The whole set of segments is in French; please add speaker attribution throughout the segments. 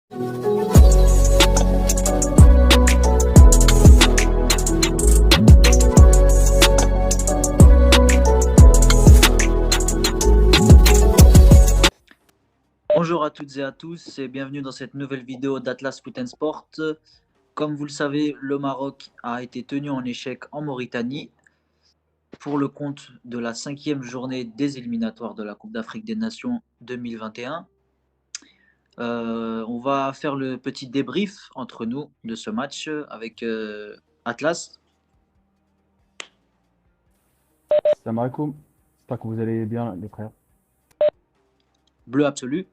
Speaker 1: Bonjour à toutes et à tous et bienvenue dans cette nouvelle vidéo d'Atlas Foot and Sport. Comme vous le savez, le Maroc a été tenu en échec en Mauritanie pour le compte de la 5e journée des éliminatoires de la Coupe d'Afrique des Nations 2021. On va faire le petit débrief entre nous de ce match avec Atlas.
Speaker 2: Salam alaikum. J'espère que vous allez bien, les frères.
Speaker 1: Bleu absolu,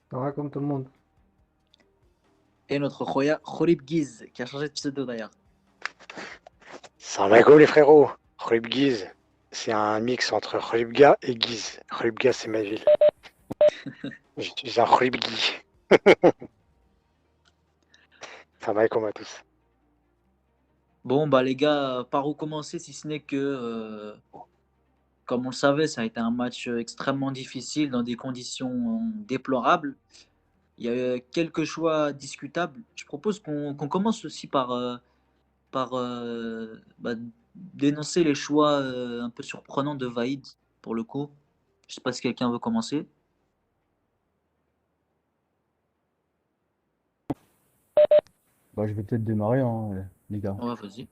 Speaker 3: Pareil comme tout le monde.
Speaker 1: et notre Khoya Khorib Ghiz qui a changé de pseudo d'ailleurs.
Speaker 4: Salam alaikum les frérots. Kholib Ghiz, c'est un mix entre Kholibga et Ghiz. Kholibga, c'est ma ville. J'utilise un Kholib Ghi. Salam alaikum à tous.
Speaker 1: Bon, bah les gars, par où commencer si ce n'est que, comme on le savait, ça a été un match extrêmement difficile dans des conditions déplorables. Il y a eu quelques choix discutables. Je propose qu'on commence aussi par dénoncer les choix un peu surprenants de Vaïd, pour le coup. Je sais pas si quelqu'un veut commencer.
Speaker 2: Bah, je vais peut-être démarrer, hein, les gars.
Speaker 1: Ouais, vas-y.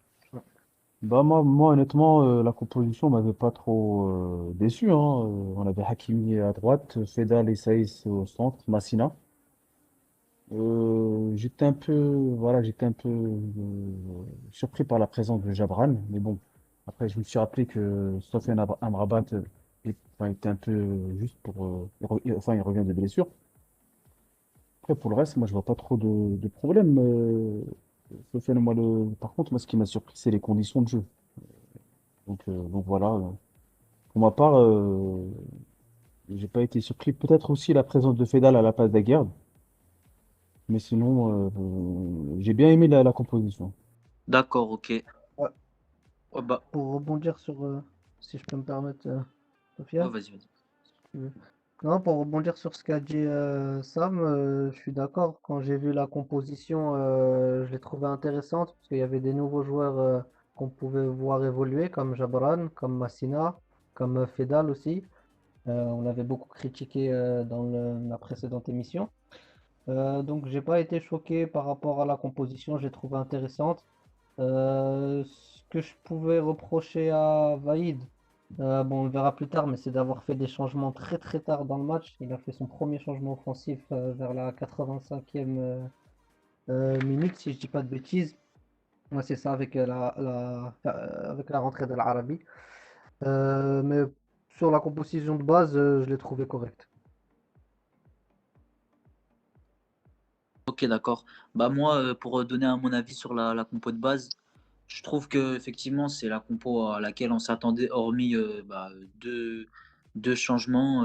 Speaker 2: Bah, moi honnêtement, la composition m'avait pas trop déçu, hein. On avait Hakimi à droite, Fedal et Saïs au centre, Massina. J'étais un peu surpris par la présence de Jabran, mais bon, après je me suis rappelé que Sofiane Amrabat était un peu juste pour, il revient de blessure. Après, pour le reste, moi, je vois pas trop de problème. Par contre, moi, ce qui m'a surpris, c'est les conditions de jeu. Donc voilà. Pour ma part, j'ai pas été surpris. Peut-être aussi la présence de Fedal à la place d'Aguerd. Mais sinon, j'ai bien aimé la composition.
Speaker 1: D'accord, ok.
Speaker 3: Ouais.
Speaker 1: Ouais, bah,
Speaker 3: Pour rebondir sur, si je peux me permettre, Sophia,
Speaker 1: ouais, vas-y, vas-y.
Speaker 3: si tu veux. Non, pour rebondir sur ce qu'a dit Sam, je suis d'accord. Quand j'ai vu la composition, je l'ai trouvée intéressante parce qu'il y avait des nouveaux joueurs qu'on pouvait voir évoluer, comme Jabran, comme Massina, comme Fedal aussi. On l'avait beaucoup critiqué dans la précédente émission. Donc j'ai pas été choqué par rapport à la composition, j'ai trouvé intéressante. Ce que je pouvais reprocher à Vaïd, bon on le verra plus tard, mais c'est d'avoir fait des changements très très tard dans le match. Il a fait son premier changement offensif vers la 85e minute, si je dis pas de bêtises. Ouais, c'est ça avec avec la rentrée de l'Arabi. Mais sur la composition de base, je l'ai trouvé correcte.
Speaker 1: Ok, d'accord. Bah moi, pour donner mon avis sur la compo de base, je trouve que effectivement c'est la compo à laquelle on s'attendait, hormis deux changements.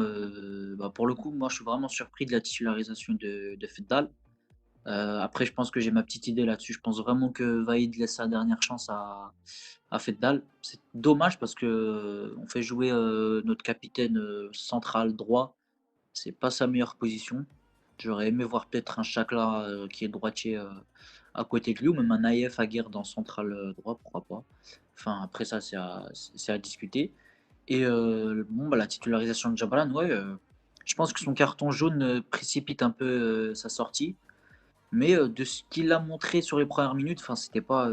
Speaker 1: Bah, pour le coup, moi je suis vraiment surpris de la titularisation de Fedal. Après, je pense que j'ai ma petite idée là-dessus. Je pense vraiment que Vaïd laisse sa dernière chance à Fedal. C'est dommage parce que on fait jouer notre capitaine central droit. C'est pas sa meilleure position. J'aurais aimé voir peut-être un Chakla qui est droitier à côté de lui, ou même un Naïef Aguerd dans central droit, pourquoi pas. Enfin, après ça, c'est à discuter. Et bon, bah, la titularisation de Jabran, ouais, je pense que son carton jaune précipite un peu sa sortie. Mais de ce qu'il a montré sur les premières minutes, enfin, c'était pas.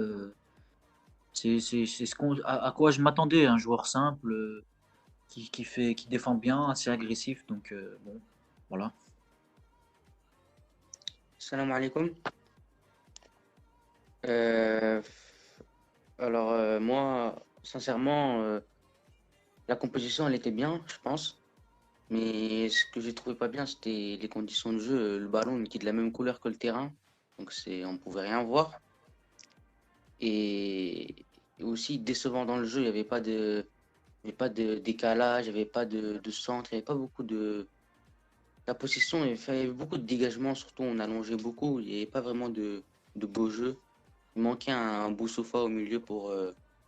Speaker 1: C'est à quoi je m'attendais, un joueur simple qui défend bien, assez agressif. Donc, bon, voilà.
Speaker 5: Salam alaikum. Euh, moi, sincèrement, la composition, elle était bien, je pense. Mais ce que j'ai trouvé pas bien, c'était les conditions de jeu. Le ballon qui est de la même couleur que le terrain. Donc on pouvait rien voir. Et aussi décevant dans le jeu, il y avait pas de décalage, il n'y avait pas de centre, il n'y avait pas beaucoup de. La possession, il y avait beaucoup de dégagement, surtout on allongeait beaucoup. Il n'y avait pas vraiment de beau jeu. Il manquait un beau sofa au milieu pour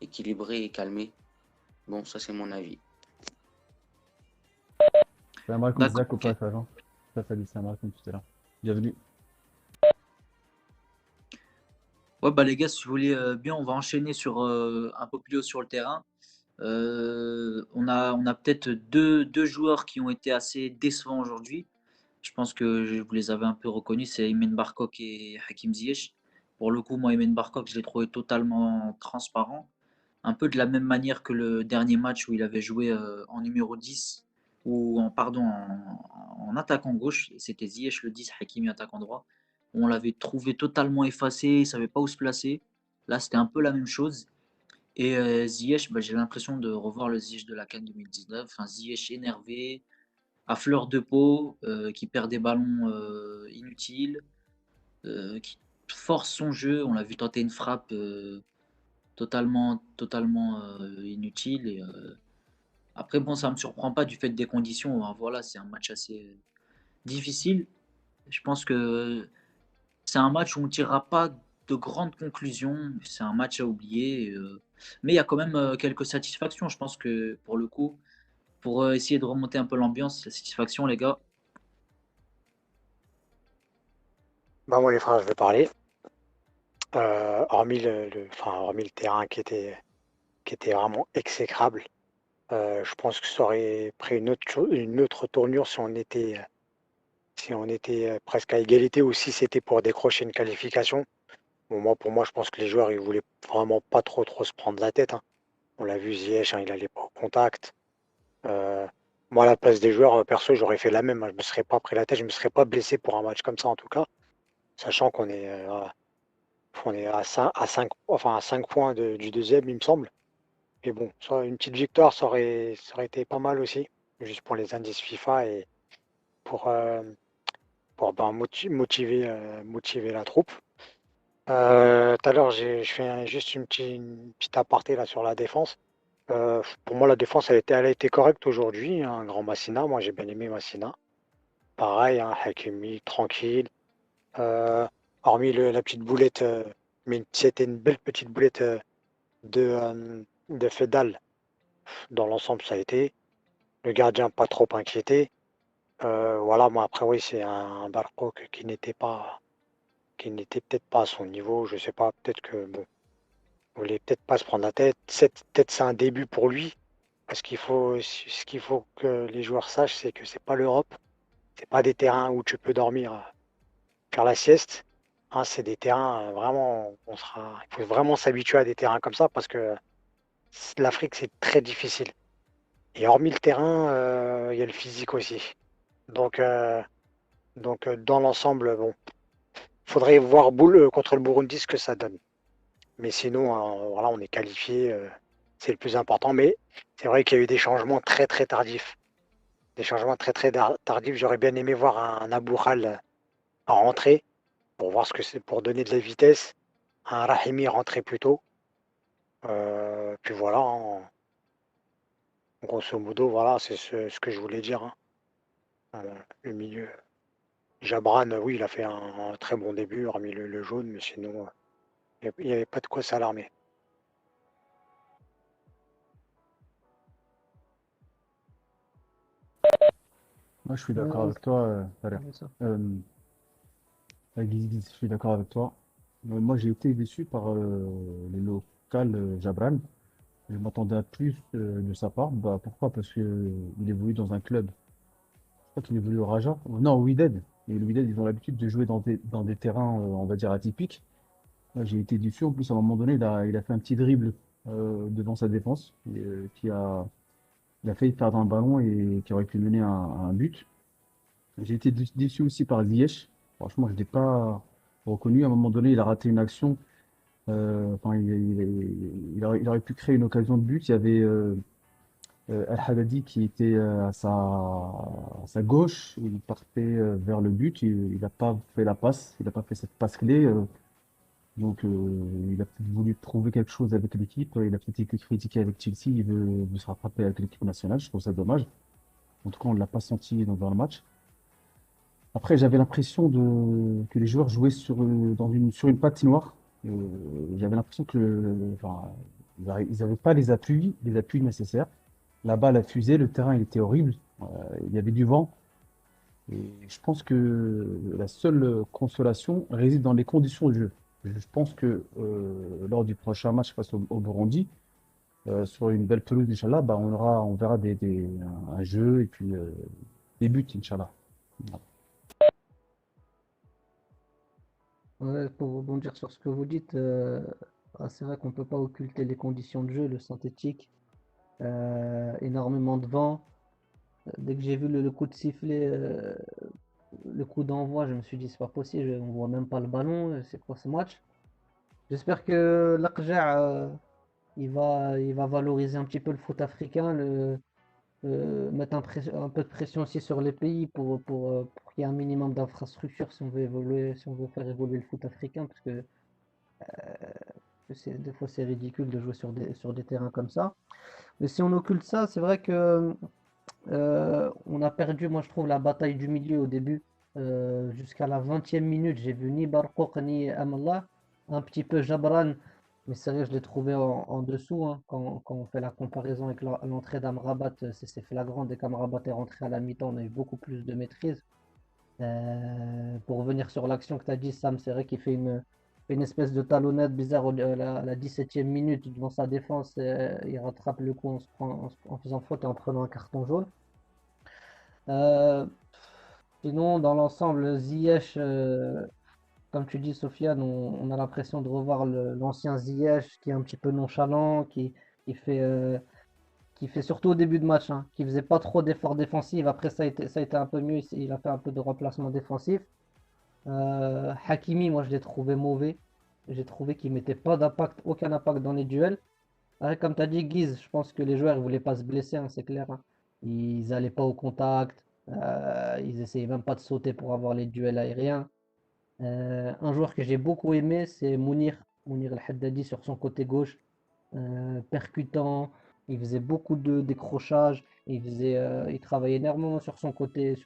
Speaker 5: équilibrer et calmer. Bon, ça c'est mon avis.
Speaker 2: Salam alaikum,
Speaker 1: D'accord,
Speaker 2: Zach, au
Speaker 1: ok.
Speaker 2: passage, hein. Ça dit salam alaikum tout à l'heure. Bienvenue.
Speaker 1: Ouais, bah les gars, si vous voulez bien, on va enchaîner sur un peu plus haut sur le terrain. On a peut-être deux joueurs qui ont été assez décevants aujourd'hui. Je pense que vous les avez un peu reconnus, c'est Aymen Barkok et Hakim Ziyech. Pour le coup, moi, Aymen Barkok, je l'ai trouvé totalement transparent. Un peu de la même manière que le dernier match où il avait joué en numéro 10, ou en attaquant gauche. C'était Ziyech le 10, Hakimi attaquant droit. On l'avait trouvé totalement effacé, il ne savait pas où se placer. Là, c'était un peu la même chose. Et Ziyech, bah, j'ai l'impression de revoir le Ziyech de la CAN 2019. Un Ziyech énervé, à fleur de peau, qui perd des ballons inutiles, qui force son jeu. On l'a vu tenter une frappe totalement inutile. Et, après, bon, ça ne me surprend pas du fait des conditions. Hein, voilà, c'est un match assez difficile. Je pense que c'est un match où on ne tirera pas de grandes conclusions. C'est un match à oublier. Mais il y a quand même quelques satisfactions. Je pense que pour le coup, pour essayer de remonter un peu l'ambiance, la satisfaction, les gars.
Speaker 4: Bah, moi, les frères, je vais parler. Hormis le terrain qui était vraiment exécrable, je pense que ça aurait pris une autre tournure si on était presque à égalité ou si c'était pour décrocher une qualification. Bon, pour moi, je pense que les joueurs, ils voulaient vraiment pas trop se prendre la tête, hein. On l'a vu, Ziyech, hein, il allait pas au contact. Euh, Moi, à la place des joueurs, perso, j'aurais fait la même, hein. Je me serais pas pris la tête, je me serais pas blessé pour un match comme ça, en tout cas, sachant on est à 5 points du deuxième, il me semble. Mais bon, une petite victoire, ça aurait été pas mal aussi, juste pour les indices FIFA et pour, euh, pour ben, motiver la troupe. Tout à l'heure, je fais juste une petite aparté là sur la défense. Pour moi, la défense, elle a été correcte aujourd'hui, hein. Un grand Massina, moi j'ai bien aimé Massina. Pareil, hein, Hakimi, tranquille. Euh, Hormis la petite boulette, mais c'était une belle petite boulette de Fedal. Dans l'ensemble, ça a été. Le gardien, pas trop inquiété. Voilà, moi après, oui, c'est un Barco qui n'était peut-être pas à son niveau. Je sais pas, peut-être que bon, il voulait peut-être pas se prendre la tête. Peut-être c'est un début pour lui. Parce ce qu'il faut que les joueurs sachent, c'est que c'est pas l'Europe. C'est pas des terrains où tu peux dormir, faire la sieste. Hein, c'est des terrains vraiment, il faut vraiment s'habituer à des terrains comme ça parce que l'Afrique, c'est très difficile. Et hormis le terrain, il y a le physique aussi. Donc, dans l'ensemble, bon, faudrait voir contre le Burundi ce que ça donne. Mais sinon, voilà, on est qualifié, c'est le plus important. Mais c'est vrai qu'il y a eu des changements très tardifs. Des changements tardifs. J'aurais bien aimé voir un Aboural en rentrée pour voir ce que c'est, pour donner de la vitesse. Un Rahimi rentrer plus tôt. Puis voilà, hein, grosso modo, voilà, c'est ce que je voulais dire, hein. Le milieu. Jabran, oui, il a fait un très bon début, hormis le jaune, mais sinon, il n'y avait pas de quoi s'alarmer.
Speaker 2: Moi, je suis d'accord
Speaker 3: Euh,
Speaker 2: avec toi, Thaler.
Speaker 3: c'est ça.
Speaker 2: Euh, je suis d'accord avec toi. Moi, j'ai été déçu par le local Jabran. Je m'attendais à plus de sa part. Bah, pourquoi? Parce que il évolue dans un club. Je crois qu'il évolue au Raja. Non, au Wydad. Et le Wydad, ils ont l'habitude de jouer dans des terrains, on va dire, atypiques. Moi, j'ai été déçu. En plus, à un moment donné, il a fait un petit dribble devant sa défense il a failli perdre un ballon et qui aurait pu mener à un but. J'ai été déçu aussi par Ziyech. Franchement, je ne l'ai pas reconnu. À un moment donné, il a raté une action. Enfin, il aurait pu créer une occasion de but. Il y avait El Haddadi qui était à sa gauche. Il partait vers le but. Il n'a pas fait la passe. Il n'a pas fait cette passe clé. Donc, il a peut-être voulu trouver quelque chose avec l'équipe. Il a peut-être été critiqué avec Chelsea. Il veut se rattraper avec l'équipe nationale. Je trouve ça dommage. En tout cas, on ne l'a pas senti dans le match. Après, j'avais l'impression que les joueurs jouaient sur une patinoire. J'avais l'impression enfin, ils n'avaient pas les appuis nécessaires. La balle a fusé, le terrain il était horrible. Il y avait du vent. Et je pense que la seule consolation réside dans les conditions de jeu. Je pense que lors du prochain match face au Burundi, sur une belle pelouse, Inch'Allah, bah, on verra un jeu et puis des buts, Inch'Allah.
Speaker 3: Ouais, pour rebondir sur ce que vous dites, c'est vrai qu'on peut pas occulter les conditions de jeu, le synthétique, énormément de vent. Dès que j'ai vu le coup de sifflet, le coup d'envoi, je me suis dit c'est pas possible, on voit même pas le ballon, c'est quoi ce match? J'espère que l'Aqja, il va valoriser un petit peu le foot africain, mettre un peu de pression aussi sur les pays pour qu'il y ait un minimum d'infrastructures si on veut évoluer, si on veut faire évoluer le foot africain, parce que des fois c'est ridicule de jouer sur des terrains comme ça. Mais si on occulte ça, c'est vrai que on a perdu, moi je trouve, la bataille du milieu au début. Jusqu'à la 20e minute, j'ai vu ni Barkouk ni Amallah, un petit peu Jabran, mais sérieux, je l'ai trouvé en dessous, hein. Quand on fait la comparaison avec l'entrée d'Amrabat, c'est flagrant. Dès qu'Amrabat est rentré à la mi-temps, on a eu beaucoup plus de maîtrise. Pour revenir sur l'action que tu as dit, Sam, c'est vrai qu'il fait une espèce de talonnade bizarre la 17e minute devant sa défense. Il rattrape le coup en faisant faute et en prenant un carton jaune. Euh, Sinon, dans l'ensemble, Ziyech, comme tu dis, Sofiane, on a l'impression de revoir l'ancien Ziyech qui est un petit peu nonchalant, qui fait, euh, qui fait surtout au début de match, hein, qui faisait pas trop d'efforts défensifs. Après, ça a été un peu mieux. Il a fait un peu de remplacement défensif. Hakimi, moi, je l'ai trouvé mauvais. J'ai trouvé qu'il mettait pas d'impact, aucun impact dans les duels. Après, comme tu as dit, Guise, je pense que les joueurs ne voulaient pas se blesser, hein, c'est clair, hein. Ils n'allaient pas au contact. Ils essayaient même pas de sauter pour avoir les duels aériens. Un joueur que j'ai beaucoup aimé, c'est Mounir El Haddadi sur son côté gauche, percutant. Il faisait beaucoup de décrochage. Il travaillait énormément sur son côté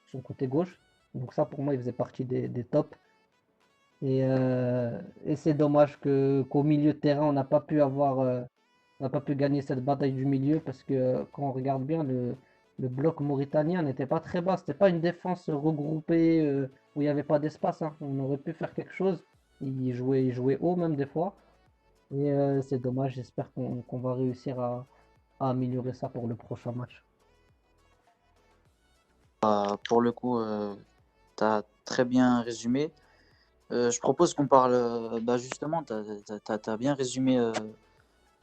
Speaker 3: gauche. Donc ça, pour moi, il faisait partie des tops. Et c'est dommage qu'au milieu de terrain, on n'a pas pu gagner cette bataille du milieu parce que quand on regarde bien, le bloc mauritanien n'était pas très bas. C'était pas une défense regroupée où il n'y avait pas d'espace, hein. On aurait pu faire quelque chose. Il jouait haut même des fois. Et c'est dommage. J'espère qu'on va réussir à améliorer ça pour le prochain match.
Speaker 1: Pour le coup, tu as très bien résumé. Je propose qu'on parle, justement, tu as bien résumé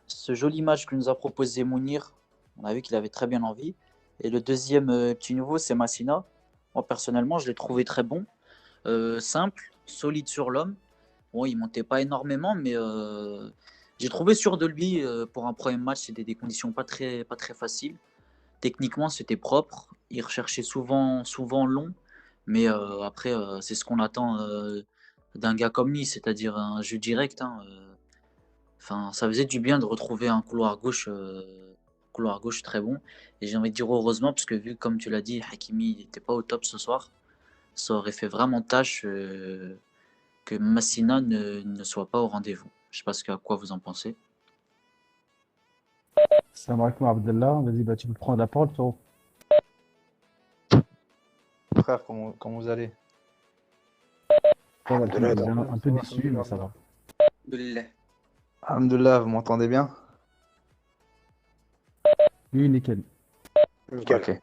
Speaker 1: ce joli match que nous a proposé Mounir. On a vu qu'il avait très bien envie. Et le deuxième petit nouveau, c'est Massina. Moi, personnellement, je l'ai trouvé très bon. Simple, solide sur l'homme. Bon, il montait pas énormément, mais j'ai trouvé sûr de lui pour un premier match. C'était des conditions pas très faciles. Techniquement, c'était propre. Il recherchait souvent long. Mais après, c'est ce qu'on attend d'un gars comme lui, c'est-à-dire un jeu direct, hein. Enfin, ça faisait du bien de retrouver un couloir gauche très bon. Et j'ai envie de dire heureusement, parce que vu, comme tu l'as dit, Hakimi n'était pas au top ce soir, ça aurait fait vraiment tâche que Massina ne soit pas au rendez-vous. Je sais pas à quoi vous en pensez.
Speaker 2: Salam alaikum Abdallah. Vas-y, bah, tu peux prendre la parole, frérot.
Speaker 6: Frère, comment vous allez?
Speaker 2: Ça va,
Speaker 4: Alhamdoulilah,
Speaker 2: alhamdoulilah, un peu
Speaker 3: Ça va,
Speaker 2: déçu, mais ça va.
Speaker 5: Alhamdoulilah.
Speaker 6: Alhamdoulilah, vous m'entendez bien?
Speaker 2: Oui, nickel.
Speaker 4: nickel.
Speaker 6: Ok.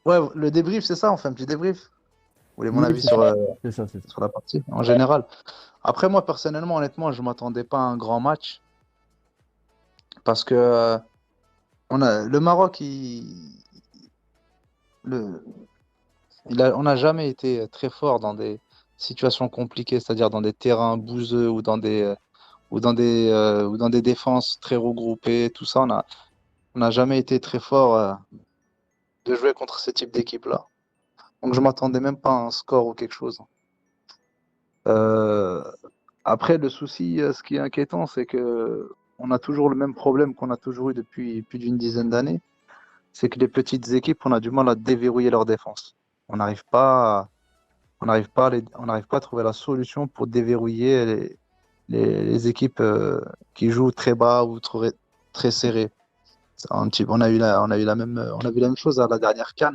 Speaker 6: Ouais, le débrief, c'est ça, on fait un petit débrief. Vous voulez mon
Speaker 2: Oui,
Speaker 6: avis
Speaker 2: c'est
Speaker 6: sur,
Speaker 2: ça. C'est ça, c'est ça.
Speaker 6: sur la partie, en général. Après, moi, personnellement, honnêtement, je ne m'attendais pas à un grand match. Parce que le Maroc, le, on n'a jamais été très fort dans des situations compliquées, c'est-à-dire dans des terrains bouseux ou dans des défenses très regroupées, tout ça. On n'a jamais été très fort de jouer contre ce type d'équipe-là. Donc je m'attendais même pas à un score ou quelque chose. Euh, Après, le souci, ce qui est inquiétant, c'est que on a toujours le même problème qu'on a toujours eu depuis plus d'une dizaine d'années. C'est que les petites équipes, on a du mal à déverrouiller leur défense. On n'arrive pas, on n'arrive pas à trouver la solution pour déverrouiller les équipes qui jouent très bas ou très serré. On a vu la même chose à la dernière CAN.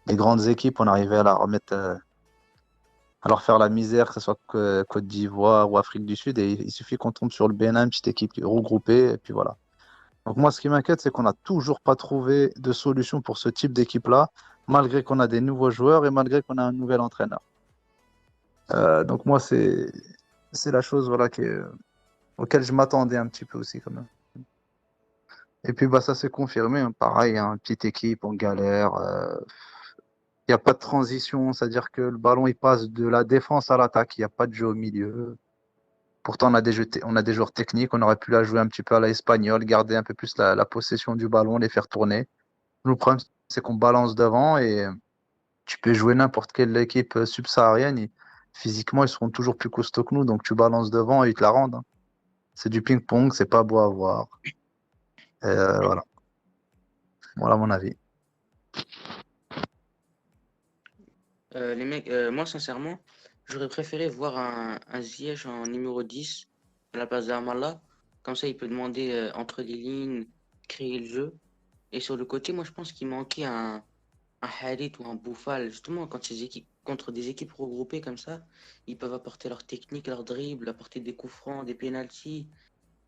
Speaker 6: les grandes équipes, on arrivait à la remettre, à leur faire la misère, que ce soit Côte d'Ivoire ou Afrique du Sud, et il suffit qu'on tombe sur le Bénin, une petite équipe regroupée, et puis voilà. Donc moi, ce qui m'inquiète, c'est qu'on n'a toujours pas trouvé de solution pour ce type d'équipe-là, malgré qu'on a des nouveaux joueurs et malgré qu'on a un nouvel entraîneur. Donc moi, c'est la chose voilà, auquel je m'attendais un petit peu aussi quand même. Et puis bah, ça s'est confirmé, hein. Pareil, hein, petite équipe, on galère. Il n'y a pas de transition, c'est-à-dire que le ballon il passe de la défense à l'attaque, il n'y a pas de jeu au milieu. Pourtant, on a des joueurs techniques, on aurait pu la jouer un petit peu à l'espagnol, garder un peu plus la possession du ballon, les faire tourner. Le problème, c'est qu'on balance devant et tu peux jouer n'importe quelle équipe subsaharienne. Physiquement, ils seront toujours plus costauds que nous, donc tu balances devant et ils te la rendent, hein. C'est du ping-pong, c'est pas beau à voir. Voilà. Voilà mon avis.
Speaker 5: Les mecs, moi sincèrement, j'aurais préféré voir un Ziyech en numéro 10 à la place d'Amala. Comme ça, il peut demander entre les lignes, créer le jeu. Et sur le côté, moi je pense qu'il manquait un Harit ou un Bouffal. Justement, quand ces équipes, contre des équipes regroupées comme ça, ils peuvent apporter leur technique, leur dribble, apporter des coups francs, des pénaltys.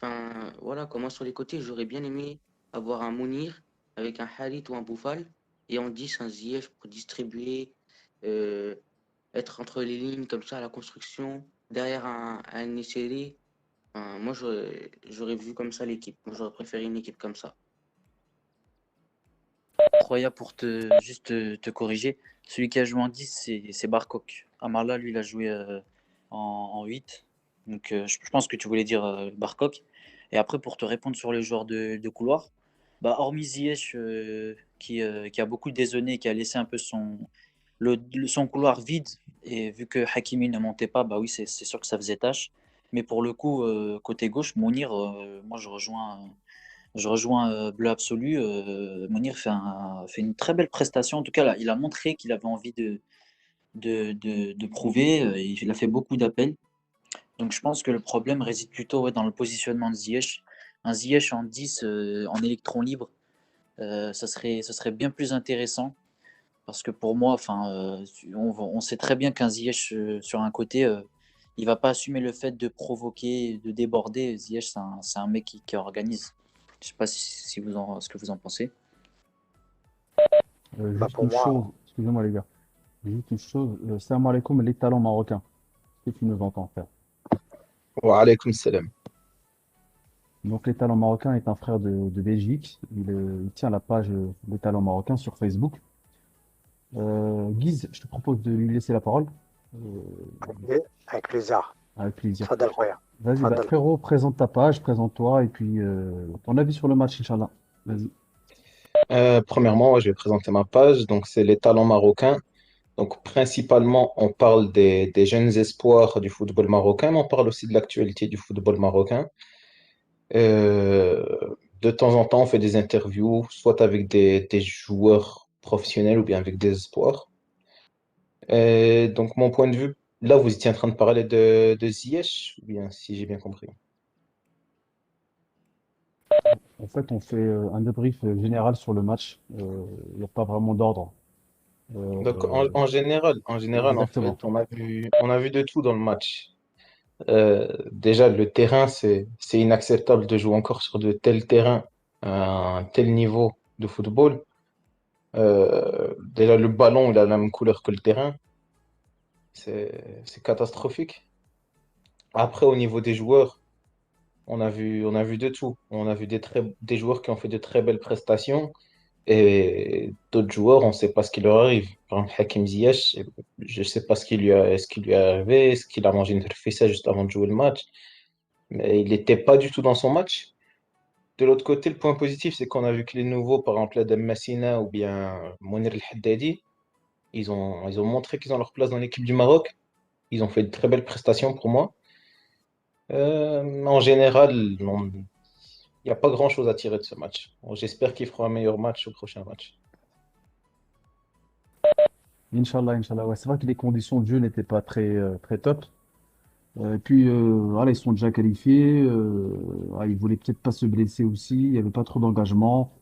Speaker 5: Enfin, voilà, comme moi sur les côtés, j'aurais bien aimé avoir un Mounir avec un Harit ou un Bouffal. Et en 10 un Ziyech pour distribuer. euh, Être entre les lignes comme ça à la construction, derrière un Nisseri. Enfin, moi, j'aurais vu comme ça l'équipe. Moi, j'aurais préféré une équipe comme ça.
Speaker 1: Troya, pour te corriger, celui qui a joué en 10, c'est Barcock. Amarla, lui, il a joué en 8. Donc, je pense que tu voulais dire Barcock. Et après, pour te répondre sur les joueurs de couloir, bah, hormis Ziyech, qui a beaucoup dézonné, qui a laissé un peu son couloir vide, et vu que Hakimi ne montait pas, bah oui, c'est sûr que ça faisait tâche. Mais pour le coup, côté gauche, Mounir, moi, je rejoins Bleu Absolu. Mounir fait une très belle prestation. En tout cas, là, il a montré qu'il avait envie de prouver. Il a fait beaucoup d'appels. Donc, je pense que le problème réside plutôt, ouais, dans le positionnement de Ziyech. Un Ziyech en 10 en électron libre, ça serait bien plus intéressant. Parce que pour moi, enfin, on sait très bien qu'un Ziyech sur un côté, il va pas assumer le fait de provoquer, de déborder. Ziyech, c'est un mec qui organise. Je sais pas ce que vous en pensez.
Speaker 4: Bah,
Speaker 2: Juste
Speaker 4: pour
Speaker 2: une chose,
Speaker 4: moi,
Speaker 2: excusez-moi les gars, juste une chose, salam alaikum, les talents marocains. Est-ce que tu nous entends, frère?
Speaker 7: Wa alaykoum salam.
Speaker 2: Donc, les talents marocains est un frère de Belgique. Il tient la page des talents marocains sur Facebook. Guise, je te propose de lui laisser la parole. Euh,
Speaker 4: avec plaisir.
Speaker 2: avec plaisir.
Speaker 4: Fadal Khoya.
Speaker 2: Vas-y, bah,
Speaker 4: Fadal.
Speaker 2: frérot, présente ta page, présente-toi et puis ton avis sur le match, Inch'Allah. Vas-y.
Speaker 7: Premièrement, je vais présenter ma page. Donc, c'est les talents marocains. Donc, principalement, on parle des jeunes espoirs du football marocain, mais on parle aussi de l'actualité du football marocain. Euh, de temps en temps, on fait des interviews, soit avec des joueurs professionnels ou bien avec des espoirs. Donc, mon point de vue, là, vous étiez en train de parler de Ziyech, ou bien si j'ai bien compris.
Speaker 2: En fait, on fait un débrief général sur le match. Il n'y a pas vraiment d'ordre.
Speaker 7: Donc,
Speaker 2: Euh,
Speaker 7: en fait,
Speaker 2: exactement.
Speaker 7: on a vu de tout dans le match. Déjà, le terrain, c'est inacceptable de jouer encore sur de tels terrains, à un tel niveau de football. Déjà, le ballon, il a la même couleur que le terrain. C'est catastrophique. Après, au niveau des joueurs, on a vu de tout. On a vu des joueurs qui ont fait de très belles prestations et d'autres joueurs, on ne sait pas ce qui leur arrive. Par exemple, Hakim Ziyech, je ne sais pas ce qui lui est arrivé, est-ce qu'il a mangé une fessée juste avant de jouer le match. Mais il n'était pas du tout dans son match. De l'autre côté, le point positif, c'est qu'on a vu que les nouveaux, par exemple Adem Massina ou bien Mounir El Haddadi, ils ont montré qu'ils ont leur place dans l'équipe du Maroc. Ils ont fait de très belles prestations pour moi. En général, il n'y a pas grand-chose à tirer de ce match. Bon, j'espère qu'il fera un meilleur match au prochain match.
Speaker 2: Inch'Allah, Inch'Allah. Ouais, c'est vrai que les conditions de jeu n'étaient pas très top. Et puis, voilà, ils sont déjà qualifiés. Ils voulaient peut-être pas se blesser aussi. Il n'y avait pas trop d'engagement.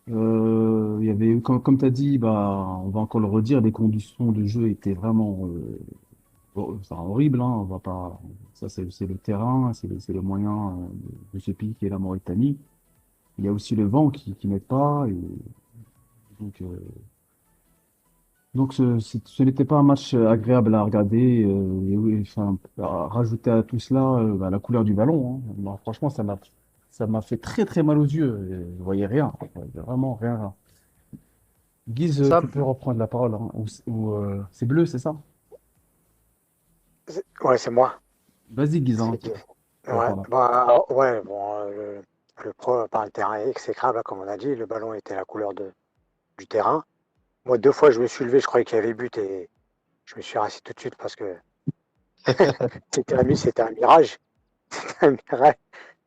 Speaker 2: Il y avait, comme tu as dit, bah, on va encore le redire, les conditions de jeu étaient vraiment enfin, horribles, hein, on va pas, ça c'est le terrain, c'est le moyen de ce pays qui est la Mauritanie. Il y a aussi le vent qui n'aide pas. Et donc, ce n'était pas un match agréable à regarder. Et oui, enfin, rajouter à tout cela bah, la couleur du ballon. Hein. Bon, franchement, ça m'a fait très très mal aux yeux. Et je voyais rien. Je voyais vraiment rien. Rien. Guise, tu
Speaker 6: Sam,
Speaker 2: peux reprendre la parole. Hein. C'est bleu, c'est ça?
Speaker 4: Ouais, c'est moi.
Speaker 2: Vas-y, Guise. Hein,
Speaker 4: C'est
Speaker 2: tu peux
Speaker 4: Ouais,
Speaker 2: reprendre.
Speaker 4: bah ouais, bon, le terrain est exécrable, comme on a dit, le ballon était la couleur du terrain. Moi, deux fois, je me suis levé, je croyais qu'il y avait but et je me suis rassis tout de suite parce que c'était un mirage. C'était un mirage.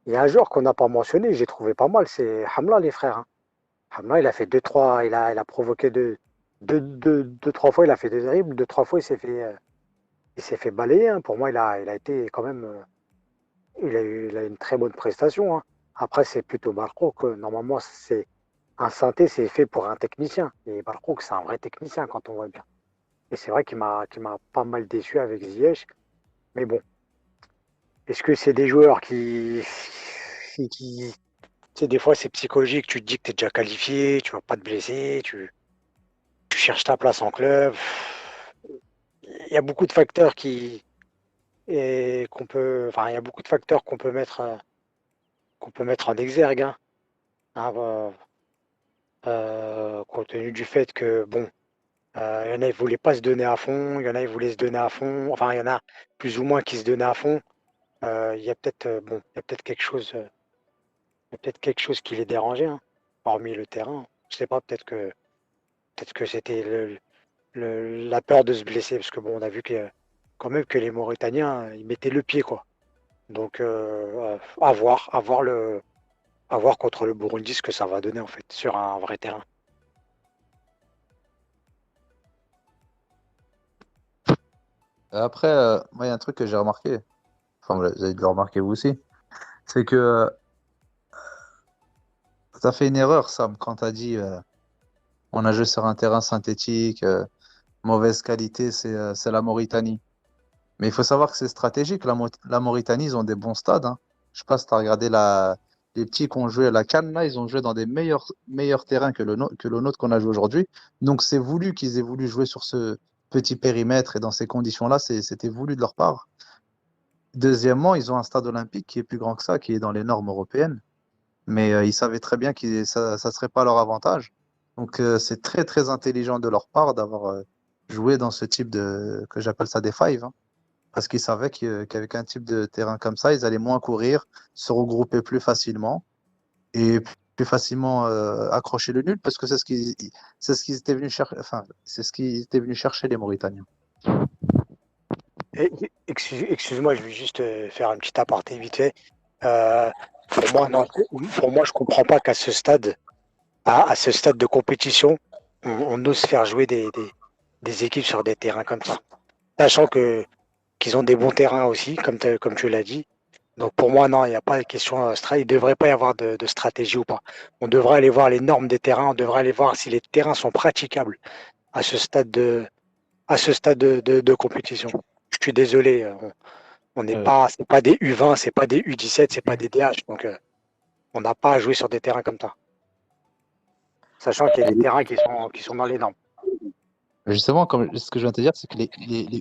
Speaker 4: Il y a un joueur qu'on n'a pas mentionné, j'ai trouvé pas mal, c'est Hamla, les frères. Hein. Hamla, il a fait deux, trois, il a provoqué deux, trois fois, il a fait des dribbles, deux, trois fois, il s'est fait balayer. Hein. Pour moi, il a été quand même, il a une très bonne prestation. Hein. Après, c'est plutôt Barco que normalement, c'est un synthé, c'est fait pour un technicien. Et Barco, c'est un vrai technicien quand on voit bien. Et c'est vrai qu'il m'a pas mal déçu avec Ziyech. Mais bon, est-ce que c'est des joueurs qui tu sais, des fois, c'est psychologique. Tu te dis que tu es déjà qualifié, tu vas pas te blesser, tu cherches ta place en club. Il y a beaucoup de facteurs enfin, il y a beaucoup de facteurs qu'on peut mettre en exergue. Hein. Ah, bah, compte tenu du fait que, bon, il y en a, ils voulaient pas se donner à fond, il y en a, ils voulaient se donner à fond. Enfin, il y en a plus ou moins qui se donnaient à fond. Il y a peut-être bon, il y a peut-être quelque chose qui les dérangeait, hein, hormis le terrain. Je sais pas, peut-être que c'était la peur de se blesser, parce que bon, on a vu que quand même que les Mauritaniens, ils mettaient le pied, quoi. Donc, à voir contre le Burundi ce que ça va donner en fait sur un vrai terrain.
Speaker 6: après, moi, il y a un truc que j'ai remarqué, enfin, vous avez dû le remarquer vous aussi, c'est que tu as fait une erreur, Sam, quand tu as dit on a joué sur un terrain synthétique, mauvaise qualité, c'est la Mauritanie. Mais il faut savoir que c'est stratégique. La Mauritanie, ils ont des bons stades. Hein. Je sais pas si tu as regardé les petits qui ont joué à la CAN, là, ils ont joué dans des meilleurs terrains que que le nôtre qu'on a joué aujourd'hui. Donc c'est voulu qu'ils aient voulu jouer sur ce petit périmètre et dans ces conditions-là, c'était voulu de leur part. Deuxièmement, ils ont un stade olympique qui est plus grand que ça, qui est dans les normes européennes. Mais ils savaient très bien que ça ne serait pas leur avantage. Donc c'est très très intelligent de leur part d'avoir joué dans ce type que j'appelle ça des fives. Hein. Parce qu'ils savaient qu'avec un type de terrain comme ça, ils allaient moins courir, se regrouper plus facilement et plus facilement accrocher le nul parce que c'est ce qu'ils étaient venus chercher. Enfin, c'est ce qu'ils étaient venus chercher les Mauritaniens.
Speaker 4: Excuse-moi, je vais juste faire un petit aparté vite fait. Euh, pour moi, non, pour moi, je comprends pas qu'à ce stade, à ce stade de compétition, on ose faire jouer des équipes sur des terrains comme ça. Sachant qu'ils ont des bons terrains aussi, comme tu l'as dit. Donc pour moi, non, il n'y a pas de question. Il ne devrait pas y avoir de stratégie ou pas. On devrait aller voir les normes des terrains, on devrait aller voir si les terrains sont praticables à ce stade à ce stade de compétition. Je suis désolé, on n'est
Speaker 2: Euh,
Speaker 4: pas, c'est pas des U20, c'est pas des U17, c'est pas des DH. Donc on n'a pas à jouer sur des terrains comme ça. Sachant qu'il y a des terrains qui sont dans les normes.
Speaker 6: Justement, comme ce que je viens de te dire, c'est que les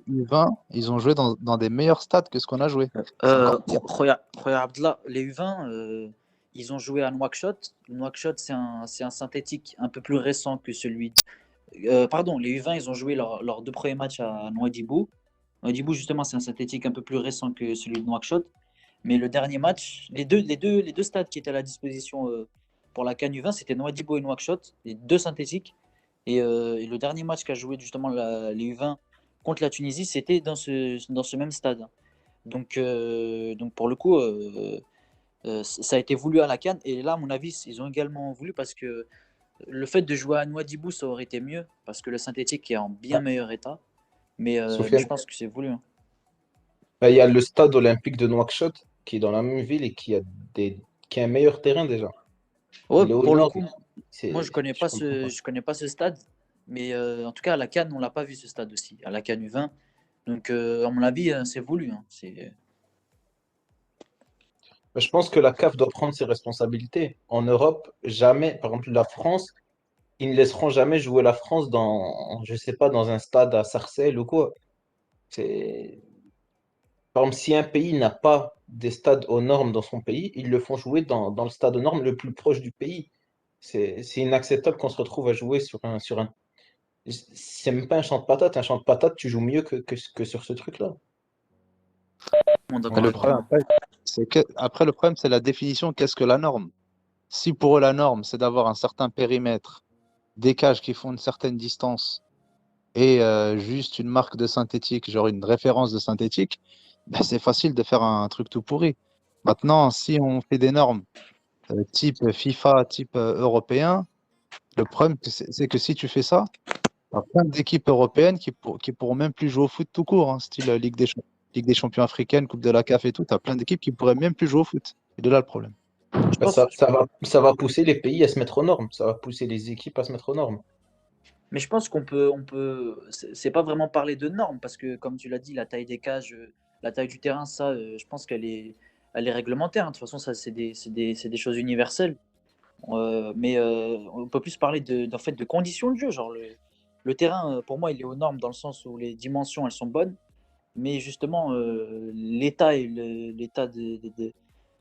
Speaker 6: U20, ils ont joué dans des meilleurs stades que ce qu'on a joué. C'est encore pire.
Speaker 1: Regarde là, les U20, ils ont joué à Nouakchott. Nouakchott, c'est un synthétique un peu plus récent que celui. Pardon, les U20, ils ont joué leurs deux premiers matchs à Nouadhibou. Nouadhibou, justement, c'est un synthétique un peu plus récent que celui de Nouakchott. Mais le dernier match, les deux stades qui étaient à la disposition pour la CAN U20, c'était Nouadhibou et Nouakchott, les deux synthétiques. Et le dernier match qu'a joué justement les U20 contre la Tunisie, c'était dans ce même stade. Donc pour le coup, ça a été voulu à la CAN. Et là, à mon avis, ils ont également voulu parce que le fait de jouer à Nouadhibou, ça aurait été mieux parce que le synthétique est en bien meilleur état. Mais je
Speaker 7: Soufiane,
Speaker 1: pense que c'est voulu. Hein.
Speaker 7: bah, il y a le stade olympique de Nouakchott qui est dans la même ville et qui a un meilleur terrain déjà.
Speaker 1: Ouais,
Speaker 7: Il est au
Speaker 1: pour le
Speaker 7: nord.
Speaker 1: coup, Moi,
Speaker 7: Je comprends pas.
Speaker 1: je connais pas ce stade, mais en tout cas, à la CAN, on l'a pas vu ce stade aussi, à la CAN U20. Donc, à mon avis, c'est voulu, hein.
Speaker 7: Je pense que la CAF doit prendre ses responsabilités. En Europe, jamais, par exemple, la France, ils ne laisseront jamais jouer la France dans, je sais pas, dans un stade à Sarcelles ou quoi. C'est, par exemple, si un pays n'a pas des stades aux normes dans son pays, ils le font jouer dans le stade aux normes le plus proche du pays. C'est inacceptable qu'on se retrouve à jouer sur un. C'est même pas un champ de patates. Un champ de patates, tu joues mieux que sur ce truc-là.
Speaker 1: Bon,
Speaker 6: Mais
Speaker 1: d'accord
Speaker 6: le
Speaker 1: avec
Speaker 6: problème,
Speaker 1: toi.
Speaker 6: après, le problème, c'est la définition. Qu'est-ce que la norme? Si pour eux, la norme, c'est d'avoir un certain périmètre, des cages qui font une certaine distance et juste une marque de synthétique, genre une référence de synthétique, ben, c'est facile de faire un truc tout pourri. Maintenant, si on fait des normes type FIFA, type européen, le problème, c'est que si tu fais ça, il y a plein d'équipes européennes qui pourront même plus jouer au foot tout court, hein, style Ligue des champions africaine, Coupe de la CAF et tout. Tu as plein d'équipes qui pourraient même plus jouer au foot. Et de là le problème.
Speaker 1: Je pense,
Speaker 7: Ça va pousser les pays à se mettre aux normes. Ça va pousser les équipes à se mettre aux normes.
Speaker 1: mais je pense c'est pas vraiment parler de normes parce que, comme tu l'as dit, la taille des cages, la taille du terrain, ça, je pense elle est réglementaire, hein. De toute façon, ça, c'est des choses universelles. Mais on peut plus parler en fait, de conditions de jeu. Genre le terrain, pour moi, il est aux normes dans le sens où les dimensions, elles sont bonnes. Mais justement, l'état et l'état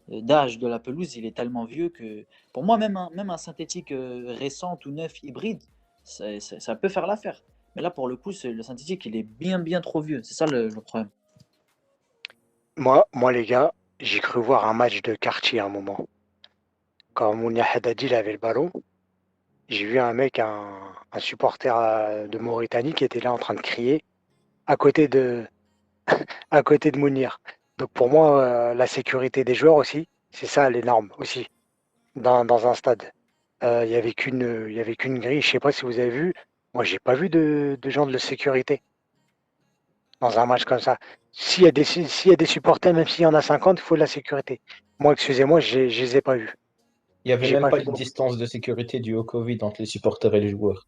Speaker 1: d'âge de la pelouse, il est tellement vieux que pour moi, même un synthétique récent, tout neuf, hybride, ça peut faire l'affaire. Mais là, pour le coup, le synthétique, il est bien trop vieux. C'est ça le problème.
Speaker 4: Moi, les gars, j'ai cru voir un match de quartier à un moment. Quand Mounia Haddadi il avait le ballon, j'ai vu un mec, un supporter de Mauritanie qui était là en train de crier à côté de, à côté de Mounir. Donc pour moi, la sécurité des joueurs aussi, c'est ça les normes aussi, dans un stade. Il y avait qu'une grille, je sais pas si vous avez vu. Moi, j'ai pas vu de gens de la sécurité dans un match comme ça. S'il y a des supporters, même s'il y en a 50, il faut de la sécurité. Moi, excusez-moi, je les ai pas vus.
Speaker 7: Il n'y avait
Speaker 4: J'ai
Speaker 7: même
Speaker 4: pas
Speaker 7: pas
Speaker 4: vu.
Speaker 7: de distance de sécurité due au Covid entre les supporters et les joueurs.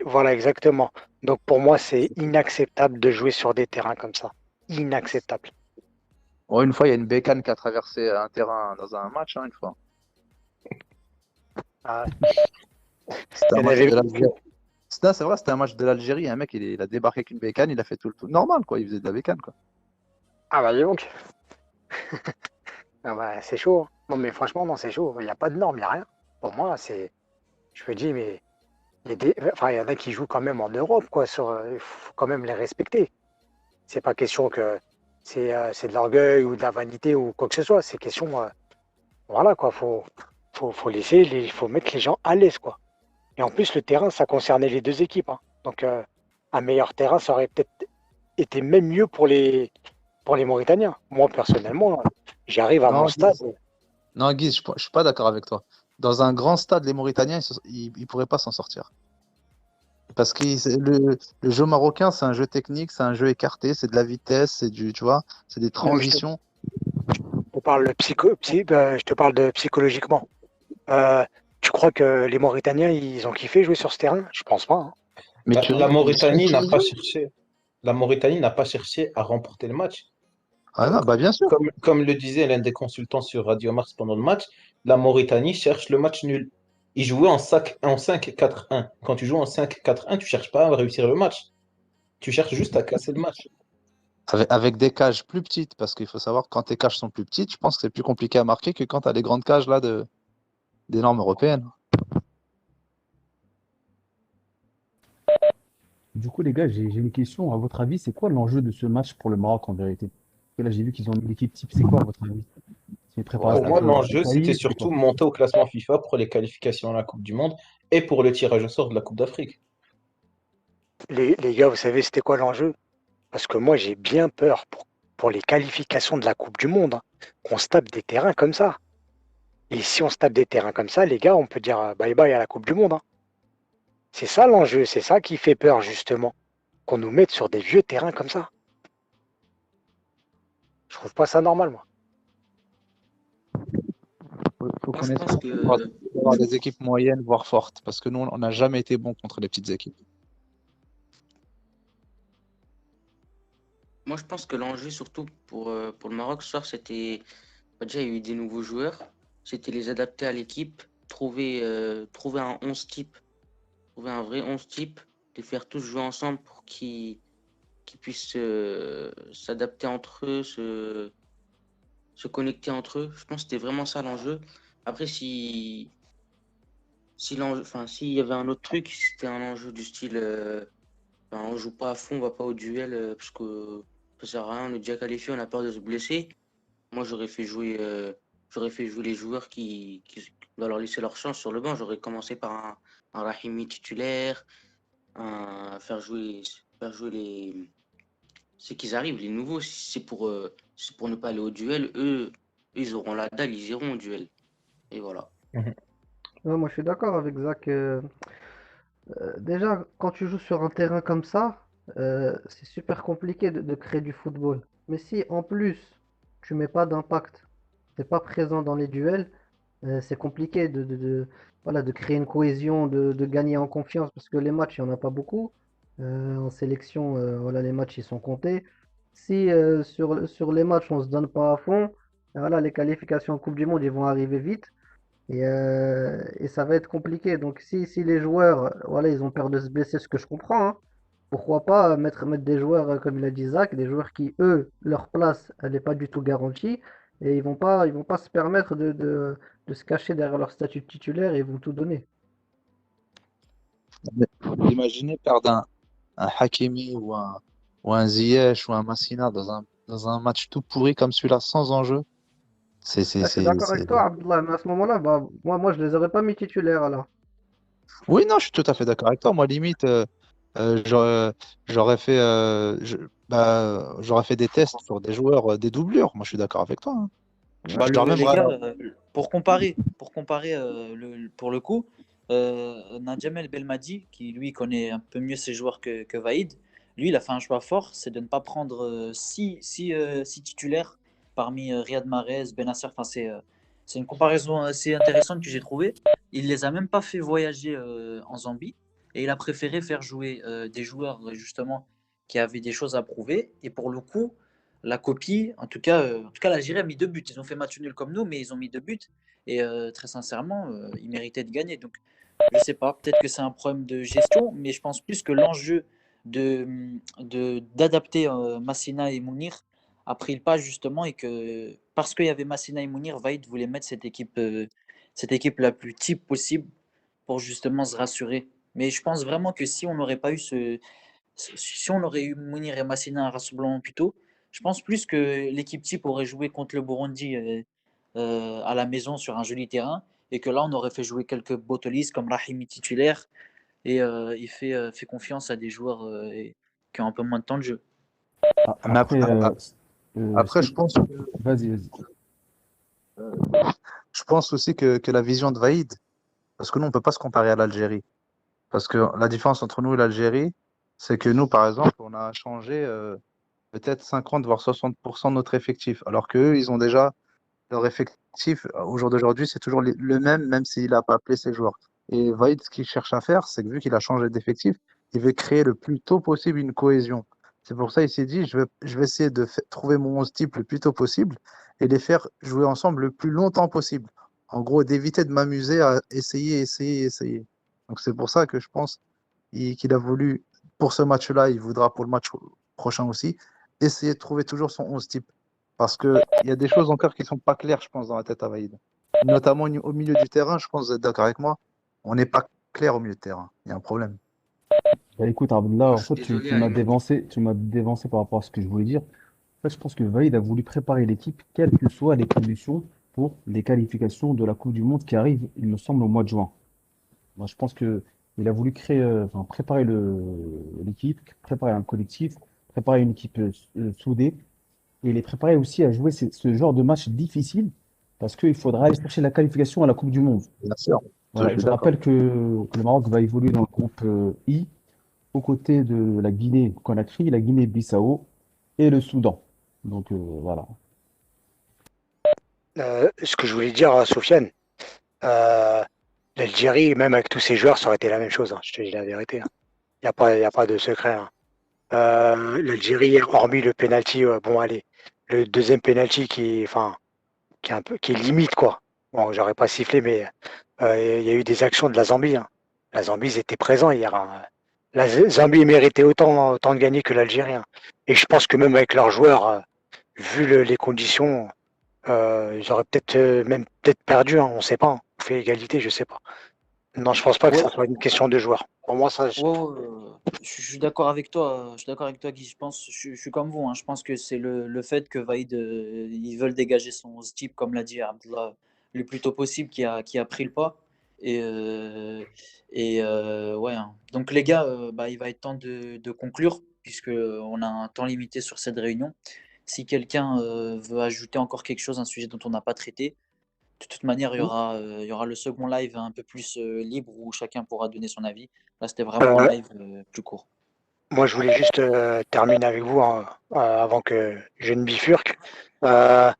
Speaker 4: Voilà, exactement. Donc pour moi, c'est inacceptable de jouer sur des terrains comme ça. Inacceptable.
Speaker 6: Bon, une fois, il y a une bécane qui a traversé un terrain dans un match, hein, une fois.
Speaker 4: Ah,
Speaker 6: C'était
Speaker 4: il
Speaker 6: un
Speaker 4: y en
Speaker 6: match
Speaker 4: avait
Speaker 6: de
Speaker 4: beaucoup.
Speaker 6: l'Algérie. C'est vrai, c'était un match de l'Algérie. Un mec, il a débarqué avec une bécane, il a fait tout le tour. Normal, quoi. Il faisait de la bécane, quoi.
Speaker 4: Ah bah dis donc. Ah bah, c'est chaud, hein. Non mais franchement, non, c'est chaud. Il n'y a pas de normes, il n'y a rien. Pour moi, c'est. Je me dis, mais enfin, il y en a qui jouent quand même en Europe, quoi. Il faut quand même les respecter. C'est pas question que c'est de l'orgueil ou de la vanité ou quoi que ce soit. C'est question, voilà, quoi. Faut laisser, faut mettre les gens à l'aise, quoi. Et en plus, le terrain, ça concernait les deux équipes, hein. Donc, un meilleur terrain, ça aurait peut-être été même mieux pour les Mauritaniens. Moi, personnellement, j'arrive à mon
Speaker 6: Non,
Speaker 4: stade.
Speaker 6: non, Guy, je suis pas d'accord avec toi. Dans un grand stade, les Mauritaniens, ils pourraient pas s'en sortir. Parce que le jeu marocain, c'est un jeu technique, c'est un jeu écarté, c'est de la vitesse, tu vois, c'est des
Speaker 4: Non, mais
Speaker 6: transitions.
Speaker 4: je te parle de psychologiquement. Euh, Tu crois que les Mauritaniens, ils ont kiffé jouer sur ce terrain? Je pense pas, hein.
Speaker 6: Mais
Speaker 7: La,
Speaker 6: tu
Speaker 7: la
Speaker 6: vois, ils sont
Speaker 7: Mauritanie n'a pas
Speaker 6: utilisés.
Speaker 7: cherché, la Mauritanie n'a pas cherché à remporter le match.
Speaker 6: Ah non, bah bien sûr.
Speaker 7: Comme le disait l'un des consultants sur Radio Mars pendant le match, la Mauritanie cherche le match nul. Ils jouaient en 5-4-1. Quand tu joues en 5-4-1, tu cherches pas à réussir le match. Tu cherches juste à casser le match.
Speaker 6: Avec des cages plus petites, parce qu'il faut savoir que quand tes cages sont plus petites, je pense que c'est plus compliqué à marquer que quand tu as les grandes cages là des normes européennes.
Speaker 2: Du coup, les gars, j'ai une question. À votre avis, c'est quoi l'enjeu de ce match pour le Maroc en vérité? Parce que là, j'ai vu qu'ils ont une équipe type. C'est quoi, à votre avis? C'est une
Speaker 6: Ouais,
Speaker 7: Pour
Speaker 2: préparation
Speaker 7: moi,
Speaker 2: pour
Speaker 7: l'enjeu,
Speaker 2: le
Speaker 7: c'était
Speaker 2: qualif, c'est
Speaker 7: surtout
Speaker 2: quoi?
Speaker 7: monter au classement FIFA pour les qualifications à la Coupe du Monde et pour le tirage au sort de la Coupe d'Afrique.
Speaker 4: Les gars, vous savez, c'était quoi l'enjeu? Parce que moi, j'ai bien peur pour les qualifications de la Coupe du Monde, hein, qu'on se tape des terrains comme ça. Et si on se tape des terrains comme ça, les gars, on peut dire bye bye à la Coupe du Monde, hein. C'est ça l'enjeu, c'est ça qui fait peur, justement. Qu'on nous mette sur des vieux terrains comme ça. Je trouve pas ça normal, moi.
Speaker 6: faut
Speaker 5: Moi, je
Speaker 6: connaître
Speaker 5: pense
Speaker 6: avoir des équipes moyennes, voire fortes, parce que nous, on n'a jamais été bon contre les petites équipes.
Speaker 5: moi, je pense que l'enjeu, surtout pour le Maroc ce soir, c'était déjà, il y a eu des nouveaux joueurs. C'était les adapter à l'équipe, trouver un 11 type, trouver un vrai 11 type, les faire tous jouer ensemble pour qu'ils puissent s'adapter entre eux, se connecter entre eux. Je pense que c'était vraiment ça l'enjeu. Après, si l'enjeu, enfin, s'il y avait un autre truc, si c'était un enjeu du style ben, on joue pas à fond, on va pas au duel parce que ça sert à rien, on est déjà qualifié, on a peur de se blesser. Moi, j'aurais fait jouer les joueurs on doit leur laisser leur chance sur le banc. J'aurais commencé par un Rahimi titulaire, faire jouer ceux qui arrivent, les nouveaux. Si c'est pour ne pas aller au duel. Eux, ils auront la dalle, ils iront au duel. Et voilà.
Speaker 7: Mhm.
Speaker 3: Ouais, moi, je suis d'accord avec Zach. Déjà, quand tu joues sur un terrain comme ça, c'est super compliqué de créer du football. Mais si en plus tu mets pas d'impact, t'es pas présent dans les duels, c'est compliqué voilà, de créer une cohésion, de gagner en confiance parce que les matchs, il n'y en a pas beaucoup. En sélection, voilà, les matchs ils sont comptés. Si sur les matchs on se donne pas à fond, voilà, les qualifications en Coupe du Monde ils vont arriver vite. Et ça va être compliqué. Donc si les joueurs, voilà, ils ont peur de se blesser, ce que je comprends, hein, pourquoi pas mettre des joueurs, comme il a dit Zach, des joueurs qui, eux, leur place, elle n'est pas du tout garantie. Et ils vont pas se permettre de se cacher derrière leur statut de titulaire et ils vont tout donner.
Speaker 6: Mais vous imaginez perdre un Hakimi ou un Ziyech ou un Massina dans un match tout pourri comme celui-là, sans enjeu.
Speaker 3: Là, je suis d'accord avec toi, Abdullah, mais à ce moment-là, bah, moi, je les aurais pas mis titulaires, alors.
Speaker 6: Oui, non, je suis tout à fait d'accord avec toi. Moi, limite, j'aurais j'aurais fait, j'aurais fait des tests sur des joueurs, des doublures. Moi, je suis d'accord avec toi, hein.
Speaker 3: Ouais,
Speaker 1: Bah,
Speaker 6: Je leur même
Speaker 1: les gars, pour comparer pour le coup, Nadjam El Belmadi, qui lui connaît un peu mieux ses joueurs que Vaïd, lui, il a fait un choix fort, c'est de ne pas prendre six titulaires parmi Riyad Mahrez, Benasser. Enfin, c'est une comparaison assez intéressante que j'ai trouvée. Il les a même pas fait voyager en Zambie et il a préféré faire jouer des joueurs justement qui avaient des choses à prouver. Et pour le coup, la copie, en tout cas l'Algérie a mis 2 buts. Ils ont fait match nul comme nous, mais ils ont mis 2 buts. Et très sincèrement, ils méritaient de gagner. Donc, je sais pas, peut-être que c'est un problème de gestion, mais je pense plus que l'enjeu d'adapter Massina et Mounir a pris le pas justement et que parce qu'il y avait Massina et Mounir, Vaïd voulait mettre cette équipe la plus type possible pour justement se rassurer. Mais je pense vraiment que si on n'aurait pas eu si on aurait eu Mounir et Massina un rassemblement plus tôt, je pense plus que l'équipe type aurait joué contre le Burundi à la maison sur un joli terrain et que là on aurait fait jouer quelques botolistes comme Rahimi titulaire et il fait confiance à des joueurs qui ont un peu moins de temps de jeu.
Speaker 6: Mais
Speaker 2: Après,
Speaker 6: après,
Speaker 2: vas-y, vas-y.
Speaker 6: je pense aussi que la vision de Vaïd, parce que nous, on peut pas se comparer à l'Algérie. Parce que la différence entre nous et l'Algérie, c'est que nous, par exemple, on a changé peut-être 50 voire 60% de notre effectif, alors qu'eux, ils ont déjà leur effectif au jour d'aujourd'hui, c'est toujours le même, même s'il n'a pas appelé ses joueurs. Et Vaïd, ce qu'il cherche à faire, c'est que vu qu'il a changé d'effectif, il veut créer le plus tôt possible une cohésion. C'est pour ça qu'il s'est dit, je vais essayer de trouver mon 11 type le plus tôt possible et les faire jouer ensemble le plus longtemps possible. En gros, d'éviter de m'amuser à essayer. Donc c'est pour ça que je pense qu'il a voulu, pour ce match-là, il voudra pour le match prochain aussi, essayer de trouver toujours son 11 type. Parce qu'il y a des choses encore qui ne sont pas claires, je pense, dans la tête à Vaïd. Notamment au milieu du terrain, je pense que vous êtes d'accord avec moi, on n'est pas clair au milieu de terrain. Il y a un problème.
Speaker 2: Bah, écoute, Abdallah,
Speaker 5: Moi,
Speaker 2: en
Speaker 5: je suis
Speaker 2: fait,
Speaker 5: désolé, Ayman.
Speaker 2: tu m'as dévancé par rapport à ce que je voulais dire. En fait, je pense que Vaïd a voulu préparer l'équipe, quelles que soient les conditions, pour les qualifications de la Coupe du Monde qui arrive, il me semble, au mois de juin. Moi, je pense que il a voulu préparer l'équipe, préparer un collectif, préparer une équipe soudée, et les préparer aussi à jouer ce genre de match difficile, parce qu'il faudra aller chercher la qualification à la Coupe du Monde.
Speaker 6: Bien sûr, je
Speaker 2: Voilà,
Speaker 6: suis
Speaker 2: je
Speaker 6: d'accord.
Speaker 2: rappelle que le Maroc va évoluer dans le groupe I, aux côtés de la Guinée-Conakry, la Guinée-Bissau et le Soudan. Donc voilà.
Speaker 4: Ce que je voulais dire à Sofiane, Euh, L'Algérie, même avec tous ses joueurs, ça aurait été la même chose, hein, je te dis la vérité. Il n'y a pas de secret, hein. L'Algérie, hormis le penalty, bon allez, le deuxième penalty enfin, qui est limite quoi. Bon, j'aurais pas sifflé, mais il y a eu des actions de la Zambie, hein. La Zambie, ils étaient présents hier, hein. La Zambie méritait autant de gagner que l'Algérie, hein. Et je pense que même avec leurs joueurs, vu les conditions, ils auraient peut-être même peut-être perdu, hein, on ne sait pas, hein. On fait égalité, je sais pas. Non, je pense pas que
Speaker 1: Ouais,
Speaker 4: ça soit une question de joueurs. Pour moi, ça,
Speaker 1: ouais, ouais, je suis d'accord avec toi. Je suis d'accord avec toi, Guy. Je suis comme vous, hein. Je pense que c'est le fait que Vaïd, ils veulent dégager son type, comme l'a dit Abdallah, le plus tôt possible, qui a pris le pas. Et, ouais, hein. Donc les gars, bah, il va être temps de conclure, puisque on a un temps limité sur cette réunion. Si quelqu'un veut ajouter encore quelque chose, un sujet dont on n'a pas traité, de toute manière, il y aura le second live un peu plus libre où chacun pourra donner son avis. Là, c'était vraiment un
Speaker 4: euh,
Speaker 1: live plus court.
Speaker 4: moi, je voulais juste terminer avec vous, hein, avant que je ne bifurque. Euh,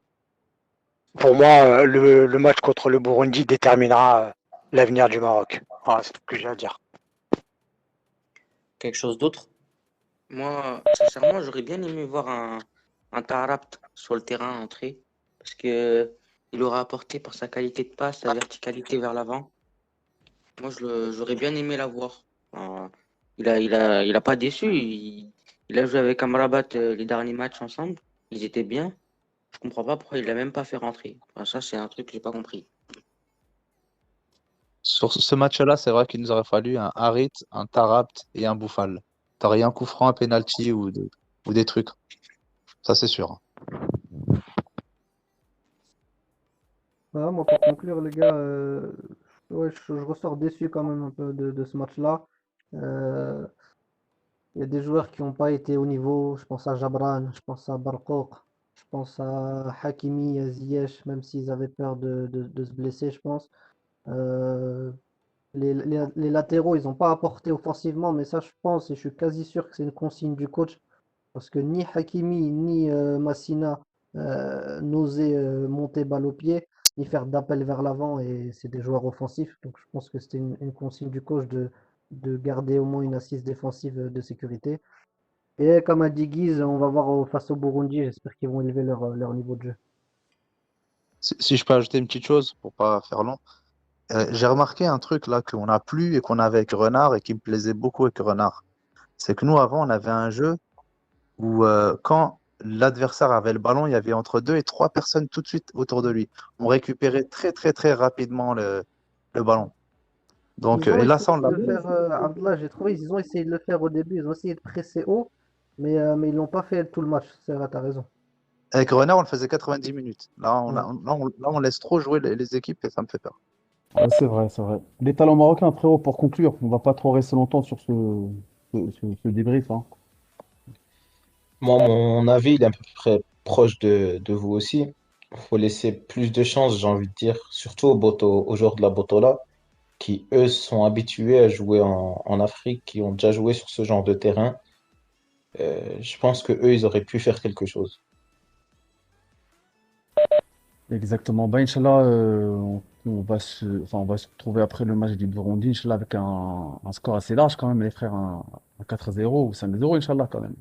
Speaker 4: pour moi, le match contre le Burundi déterminera l'avenir du Maroc. Voilà, c'est tout ce que j'ai à dire.
Speaker 1: Quelque chose d'autre?
Speaker 5: Moi, sincèrement, j'aurais bien aimé voir un Tarabt sur le terrain entrer parce que il aura apporté par sa qualité de passe, sa verticalité vers l'avant. Moi, j'aurais bien aimé la voir. Euh, il a pas déçu. Il a joué avec Amrabat les derniers matchs ensemble. Ils étaient bien. Je comprends pas pourquoi il l'a même pas fait rentrer. Enfin, ça, c'est un truc que j'ai pas compris.
Speaker 6: Sur ce match-là, c'est vrai qu'il nous aurait fallu un Harit, un Tarabt et un Bouffal. T'aurais eu un coup franc, un penalty ou des trucs. Ça, c'est sûr.
Speaker 3: Voilà, moi, pour conclure, les gars, ouais, je ressors déçu quand même un peu de ce match-là. Euh, Il y a des joueurs qui n'ont pas été au niveau. Je pense à Jabran, je pense à Barkoq, je pense à Hakimi, à Ziyech, même s'ils avaient peur de se blesser, je pense. Euh, les latéraux, ils n'ont pas apporté offensivement, mais ça, je pense, et je suis quasi sûr que c'est une consigne du coach, parce que ni Hakimi, ni Massina n'osaient monter balle au pied, ni faire d'appel vers l'avant, et c'est des joueurs offensifs. Donc je pense que c'était une consigne du coach de garder au moins une assise défensive de sécurité. Et comme a dit Guise, on va voir face au Burundi, j'espère qu'ils vont élever leur niveau de jeu.
Speaker 6: Si je peux ajouter une petite chose pour pas faire long. J'ai remarqué un truc là qu'on n'a plus et qu'on avait avec Renard et qui me plaisait beaucoup avec Renard. C'est que nous, avant, on avait un jeu où quand l'adversaire avait le ballon, il y avait entre deux et trois personnes tout de suite autour de lui. On récupérait très, très, très rapidement le ballon. Donc,
Speaker 3: Ils ont
Speaker 6: et là,
Speaker 3: essayé
Speaker 6: ça, on l'a
Speaker 3: de le
Speaker 6: plus.
Speaker 3: faire, Abdallah, j'ai trouvé, ils ont essayé de le faire au début, ils ont essayé de presser haut, mais ils l'ont pas fait tout le match, c'est vrai, t'as raison.
Speaker 6: Avec Renard, on le faisait 90 minutes.
Speaker 3: Ouais.
Speaker 6: Là, on laisse trop jouer les équipes et ça me fait peur.
Speaker 2: Ouais, c'est vrai, c'est vrai. Les talents marocains, frérot, pour conclure, on va pas trop rester longtemps sur ce débrief, hein.
Speaker 7: Moi, mon avis, il est à peu près proche de vous aussi. Il faut laisser plus de chance, j'ai envie de dire, surtout aux joueurs de la Botola, qui, eux, sont habitués à jouer en Afrique, qui ont déjà joué sur ce genre de terrain. Je pense que eux, ils auraient pu faire quelque chose.
Speaker 2: Exactement. Bah, Inch'Allah, on va se retrouver après le match du Burundi, Inch'Allah, avec un score assez large quand même, les frères, un 4-0 ou 5-0, Inch'Allah, quand même.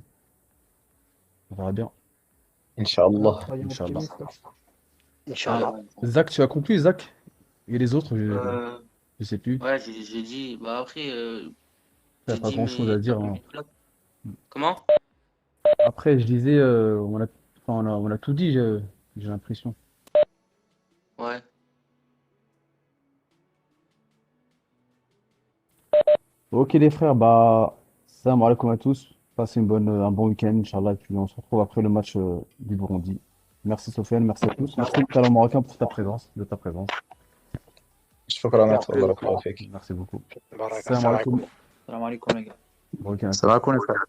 Speaker 2: On verra bien,
Speaker 3: Ouais,
Speaker 7: Inch'Allah.
Speaker 3: soyons
Speaker 2: Inch'Allah.
Speaker 3: optimistes, hein.
Speaker 4: Inch'Allah.
Speaker 2: Zach, tu as conclu, Zach? Et les autres,
Speaker 5: Euh,
Speaker 2: je sais plus.
Speaker 5: ouais, j'ai dit. Bah après,
Speaker 2: T'as
Speaker 5: j'ai
Speaker 2: pas
Speaker 5: dit
Speaker 2: grand-chose
Speaker 5: mes
Speaker 2: à
Speaker 5: deux
Speaker 2: dire, hein.
Speaker 5: minutes là. Comment?
Speaker 2: Après, je disais, on a tout dit, j'ai l'impression.
Speaker 5: Ouais.
Speaker 2: Ok, les frères, bah, salam alaikum à tous. Passez un bon week-end, Inch'Allah, et puis on se retrouve après le match du Burundi. Merci Sofiane, merci à tous. Merci Talon Marocain pour de ta présence.
Speaker 7: Shukran,
Speaker 4: Merci
Speaker 7: wa
Speaker 4: beaucoup.
Speaker 7: barakallahu fik.
Speaker 2: Merci beaucoup.
Speaker 4: Baraka,
Speaker 2: Salam
Speaker 4: salam alaikum.
Speaker 2: alaikum.
Speaker 1: Salam alaikum, les gars.
Speaker 2: Bon week-end à
Speaker 6: Ça
Speaker 2: tous.
Speaker 6: va qu'on est frère.